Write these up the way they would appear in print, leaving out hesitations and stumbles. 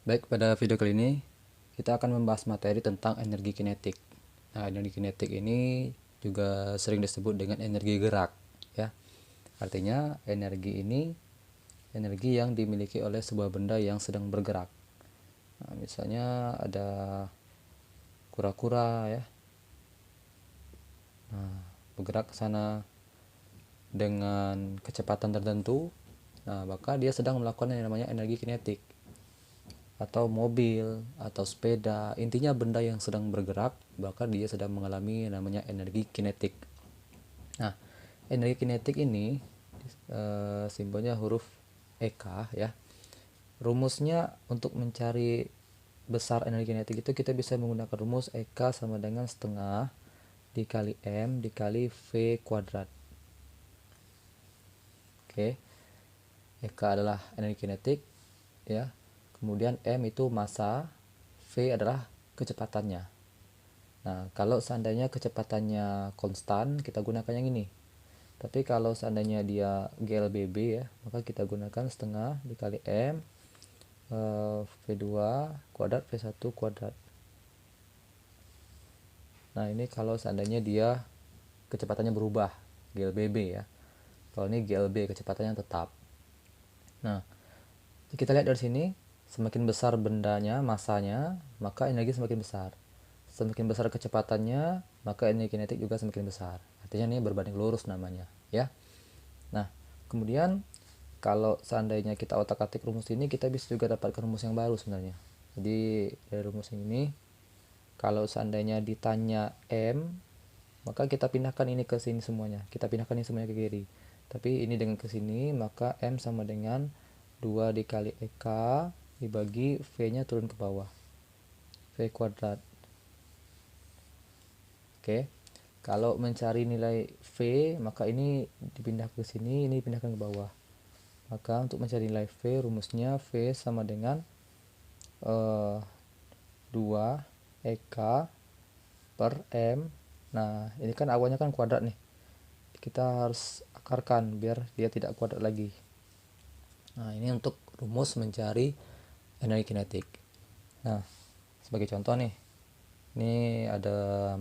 Baik, pada video kali ini kita akan membahas materi tentang energi kinetik. Nah, energi kinetik ini juga sering disebut dengan energi gerak, ya. Artinya energi ini energi yang dimiliki oleh sebuah benda yang sedang bergerak. Nah, misalnya ada kura-kura, ya. Nah, bergerak ke sana dengan kecepatan tertentu. Nah, maka dia sedang melakukan yang namanya energi kinetik. Atau mobil atau sepeda, intinya benda yang sedang bergerak, bahkan dia sedang mengalami namanya energi kinetik. Nah, energi kinetik ini simbolnya huruf EK, ya. Rumusnya untuk mencari besar energi kinetik itu kita bisa menggunakan rumus EK sama dengan setengah dikali M dikali V kuadrat. Oke, EK adalah energi kinetik, ya. Kemudian M itu massa, V adalah kecepatannya. Nah, kalau seandainya kecepatannya konstan, kita gunakan yang ini. Tapi kalau seandainya dia GLBB, ya, maka kita gunakan setengah dikali M V2 kuadrat V1 kuadrat. Nah, ini kalau seandainya dia kecepatannya berubah, GLBB, ya. Kalau ini GLB, kecepatannya tetap. Nah, kita lihat dari sini, semakin besar bendanya, masanya, maka energi semakin besar. Semakin besar kecepatannya, maka energi kinetik juga semakin besar. Artinya ini berbanding lurus namanya, ya. Nah, kemudian kalau seandainya kita otak-atik rumus ini, kita bisa juga dapatkan rumus yang baru sebenarnya. Jadi dari rumus ini, kalau seandainya ditanya M, maka kita pindahkan ini ke sini semuanya. Kita pindahkan ini semuanya ke kiri. Tapi ini dengan ke sini, maka M sama dengan 2 dikali EK dibagi V-nya turun ke bawah. V kuadrat. Oke. Kalau mencari nilai V, maka ini dipindah ke sini, ini dipindahkan ke bawah. Maka untuk mencari nilai V, rumusnya V sama dengan 2 EK per M. Nah, ini kan awalnya kan kuadrat nih. Kita harus akarkan biar dia tidak kuadrat lagi. Nah, ini untuk rumus mencari energi kinetik. Nah, sebagai contoh nih, ini ada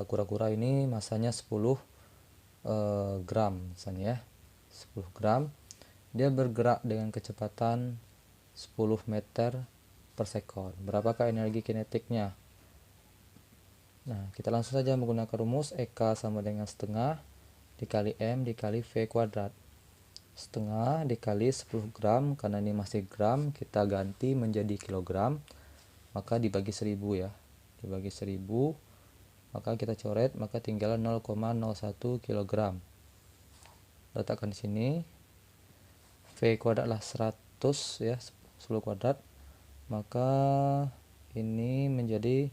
kura-kura ini masanya 10 gram misalnya, ya. 10 gram. Dia bergerak dengan kecepatan 10 meter per sekon. Berapakah energi kinetiknya? Nah, kita langsung saja menggunakan rumus EK sama dengan setengah dikali M dikali V kuadrat. Setengah dikali 10 gram, karena ini masih gram, kita ganti menjadi kilogram, maka dibagi 1000, ya. Dibagi 1000, maka kita coret, maka tinggal 0,01 kg. Letakkan di sini. V kuadrat lah 100, ya, 10 kuadrat. Maka ini menjadi,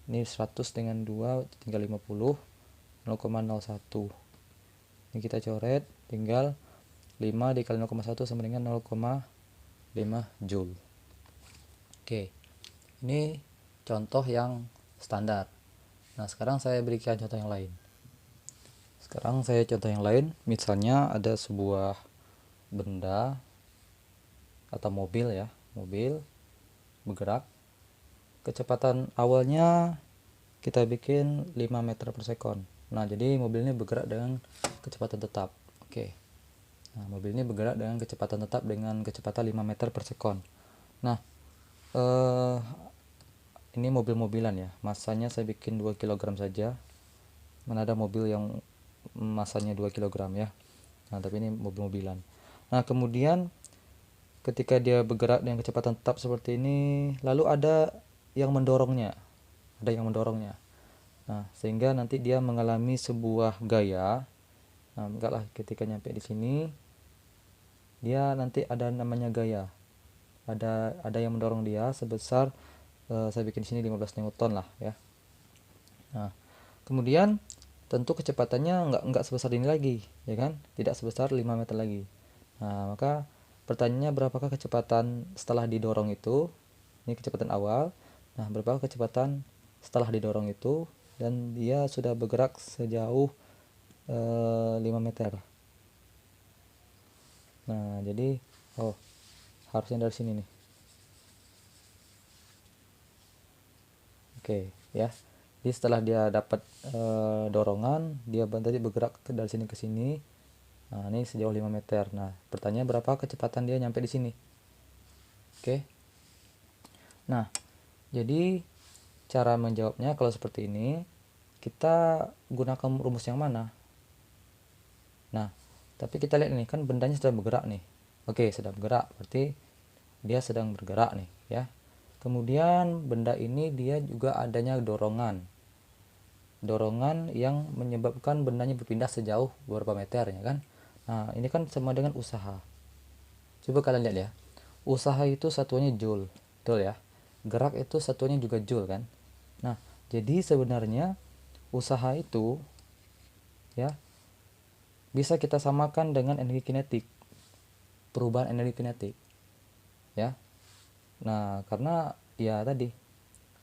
ini 100 dengan 2 tinggal 50, 0,01. Ini kita coret, tinggal 5 dikali 0,1 sama dengan 0,5 joule. Oke, ini contoh yang standar. Nah, sekarang saya berikan contoh yang lain. Misalnya ada sebuah benda atau mobil, ya, mobil bergerak. Kecepatan awalnya kita bikin 5 meter per sekon. Nah, jadi mobil ini bergerak dengan kecepatan tetap. Oke. Nah, mobil ini bergerak dengan kecepatan tetap dengan kecepatan 5 meter per sekon. Nah, ini mobil-mobilan, ya. Masanya saya bikin 2 kg saja. Mana ada mobil yang masanya 2 kg, ya. Nah, tapi ini mobil-mobilan. Nah, kemudian ketika dia bergerak dengan kecepatan tetap seperti ini, lalu ada yang mendorongnya. Nah, sehingga nanti dia mengalami sebuah gaya. Nah, enggak lah, ketika nyampe di sini dia nanti ada namanya gaya. Ada yang mendorong dia sebesar saya bikin di sini 15 Newton lah, ya. Nah, kemudian tentu kecepatannya enggak sebesar ini lagi, ya kan? Tidak sebesar 5 meter lagi. Nah, maka pertanyaannya, berapakah kecepatan setelah didorong itu? Ini kecepatan awal. Nah, berapa kecepatan setelah didorong itu, dan dia sudah bergerak sejauh 5 meter. Nah, jadi harusnya dari sini nih. Oke ya. Jadi setelah dia dapat dorongan, dia tadi bergerak dari sini ke sini. Nah, ini sejauh 5 meter. Nah, pertanyaan berapa kecepatan dia nyampe di sini? Oke. Nah, jadi cara menjawabnya kalau seperti ini, kita gunakan rumus yang mana? Nah, tapi kita lihat ini kan bendanya sedang bergerak nih. Oke, sedang bergerak, berarti dia sedang bergerak nih ya. Kemudian benda ini dia juga adanya dorongan yang menyebabkan bendanya berpindah sejauh beberapa meter ya kan. Nah, ini kan sama dengan usaha. Coba kalian lihat ya. Usaha itu satuannya joule, betul ya. Gerak itu satuannya juga joule kan. Nah, jadi sebenarnya usaha itu ya bisa kita samakan dengan energi kinetik, perubahan energi kinetik ya. Nah, karena ya tadi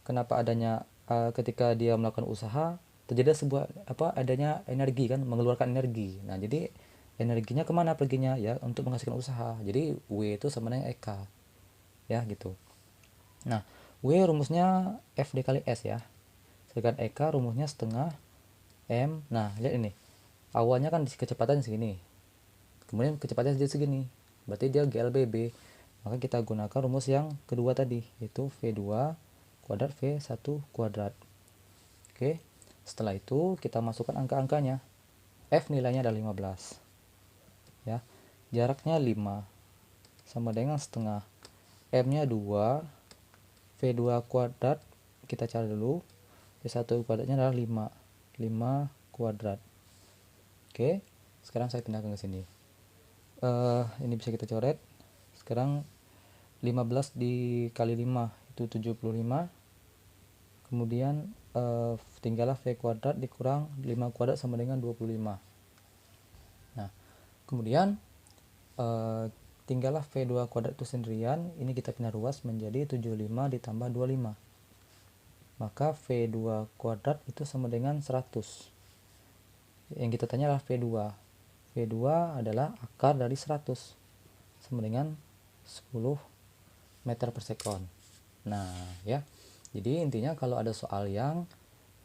kenapa adanya ketika dia melakukan usaha terjadi sebuah adanya energi kan, mengeluarkan energi. Nah, jadi energinya kemana perginya ya, untuk menghasilkan usaha. Jadi W itu sama dengan EK ya gitu. Nah, W rumusnya F dikali S ya, sedangkan EK rumusnya setengah M. Nah, lihat ini, awalnya kan kecepatan segini, kemudian kecepatan jadi segini, berarti dia GLBB. Maka kita gunakan rumus yang kedua tadi, yaitu V2 kuadrat V1 kuadrat. Oke, setelah itu kita masukkan angka-angkanya. F nilainya ada 15 ya, jaraknya 5 sama dengan setengah, M nya 2, V2 kuadrat kita cari dulu, V1 kuadratnya adalah 5 kuadrat. Oke, sekarang saya pindahkan ke sini. Ini bisa kita coret. Sekarang 15 dikali 5 itu 75. Kemudian tinggallah V kuadrat dikurang 5 kuadrat sama dengan 25. Nah, kemudian tinggallah V2 kuadrat itu sendirian. Ini kita pindah ruas menjadi 75 ditambah 25. Maka V2 kuadrat itu sama dengan 100. Yang kita tanya adalah V2. V2 adalah akar dari 100 sama dengan 10 meter per sekon. Nah ya, jadi intinya kalau ada soal yang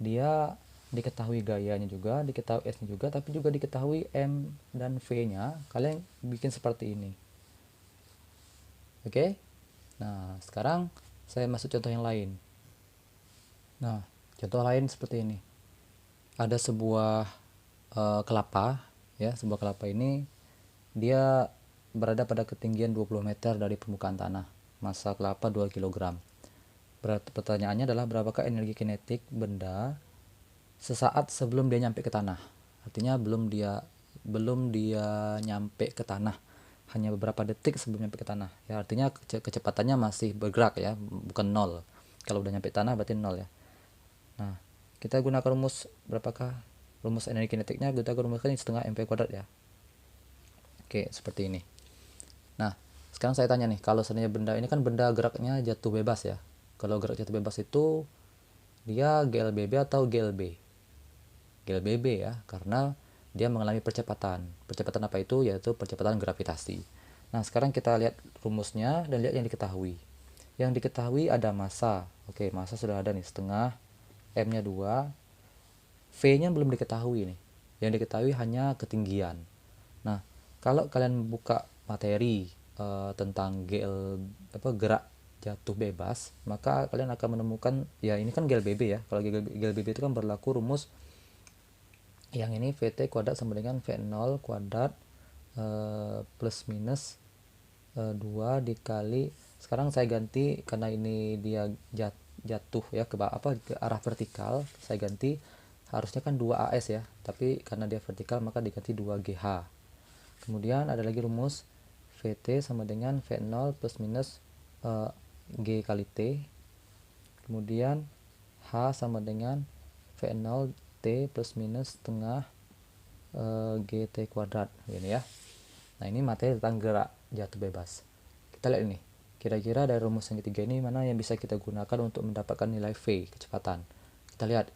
dia diketahui gayanya juga, diketahui S nya juga, tapi juga diketahui M dan V nya, kalian bikin seperti ini. Oke. Nah, sekarang saya masuk contoh yang lain. Nah, contoh lain seperti ini. Ada sebuah kelapa ya, sebuah kelapa ini dia berada pada ketinggian 20 meter dari permukaan tanah. Masa kelapa 2 kg. Pertanyaannya adalah berapakah energi kinetik benda sesaat sebelum dia nyampe ke tanah. Artinya belum dia nyampe ke tanah, hanya beberapa detik sebelum nyampe ke tanah. Ya, artinya kecepatannya masih bergerak ya, bukan nol. Kalau udah nyampe tanah berarti nol ya. Nah, kita gunakan rumus berapakah rumus energi kinetiknya, kita rumuskan setengah mv kuadrat ya. Oke, seperti ini. Nah, sekarang saya tanya nih, kalau seandainya benda ini kan benda geraknya jatuh bebas ya. Kalau gerak jatuh bebas itu dia GLBB atau GLB? GLBB ya, karena dia mengalami percepatan. Percepatan apa itu? Yaitu percepatan gravitasi. Nah, sekarang kita lihat rumusnya dan lihat yang diketahui. Yang diketahui ada massa. Oke, massa sudah ada nih, setengah, M-nya 2, V-nya belum diketahui nih. Yang diketahui hanya ketinggian. Nah, kalau kalian buka materi tentang gerak jatuh bebas, maka kalian akan menemukan ya ini kan GLBB ya. Kalau GLBB itu kan berlaku rumus yang ini VT kuadrat sama dengan V0 kuadrat plus minus 2 dikali, sekarang saya ganti karena ini dia jatuh ya ke arah vertikal, saya ganti, harusnya kan 2AS ya, tapi karena dia vertikal maka diganti 2GH. Kemudian ada lagi rumus VT sama dengan V0 plus minus G kali T. Kemudian H sama dengan V0 T plus minus setengah GT kuadrat ini ya. Nah, ini materi tentang gerak jatuh bebas. Kita lihat ini, kira-kira dari rumus yang ketiga ini mana yang bisa kita gunakan untuk mendapatkan nilai V, kecepatan. Kita lihat,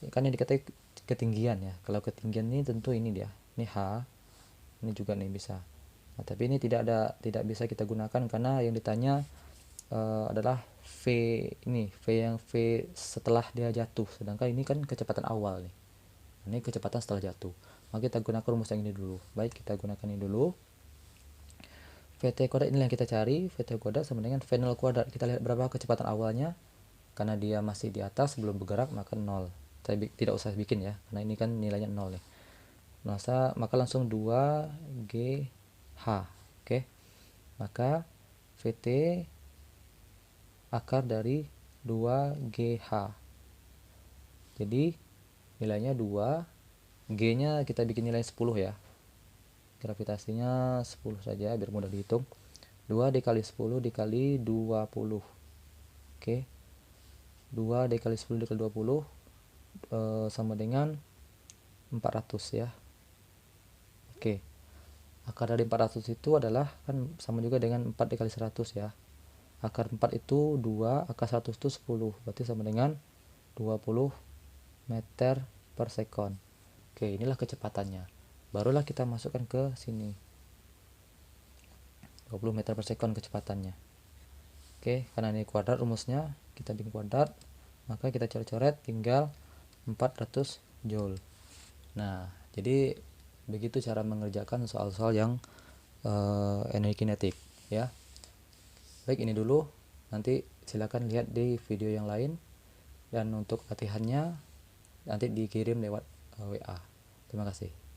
kan ini dikatakan ketinggian ya. Kalau ketinggian ini tentu ini dia, ini H, ini juga nih bisa. Nah, tapi ini tidak bisa kita gunakan karena yang ditanya adalah V ini, V setelah dia jatuh, sedangkan ini kan kecepatan awal nih. Ini kecepatan setelah jatuh. Maka kita gunakan rumus yang ini dulu. Baik, kita gunakan ini dulu. VT kuadrat ini yang kita cari. VT kuadrat sama dengan V0 kuadrat. Kita lihat berapa kecepatan awalnya. Karena dia masih di atas sebelum bergerak, maka 0. Saya tidak usah bikin ya, karena ini kan nilainya 0 nih. Maka langsung 2GH. Oke. Maka VT akar dari 2GH. Jadi nilainya 2, G-nya kita bikin nilai 10 ya. Gravitasinya 10 saja biar mudah dihitung. 2 dikali 10 dikali 20. Oke. 2 dikali 10 dikali 20 sama dengan 400 ya. Oke. Akar dari 400 itu adalah kan sama juga dengan 4 dikali 100 ya. Akar 4 itu 2, akar 100 itu 10. Berarti sama dengan 20 meter per sekon. Oke, inilah kecepatannya. Barulah kita masukkan ke sini. 20 meter per sekon kecepatannya. Oke, karena ini kuadrat rumusnya, kita bikin kuadrat, maka kita coret-coret tinggal 400 joule. Nah, jadi begitu cara mengerjakan soal-soal yang energi kinetik ya. Baik, ini dulu. Nanti silakan lihat di video yang lain. Dan untuk latihannya nanti dikirim lewat WA. Terima kasih.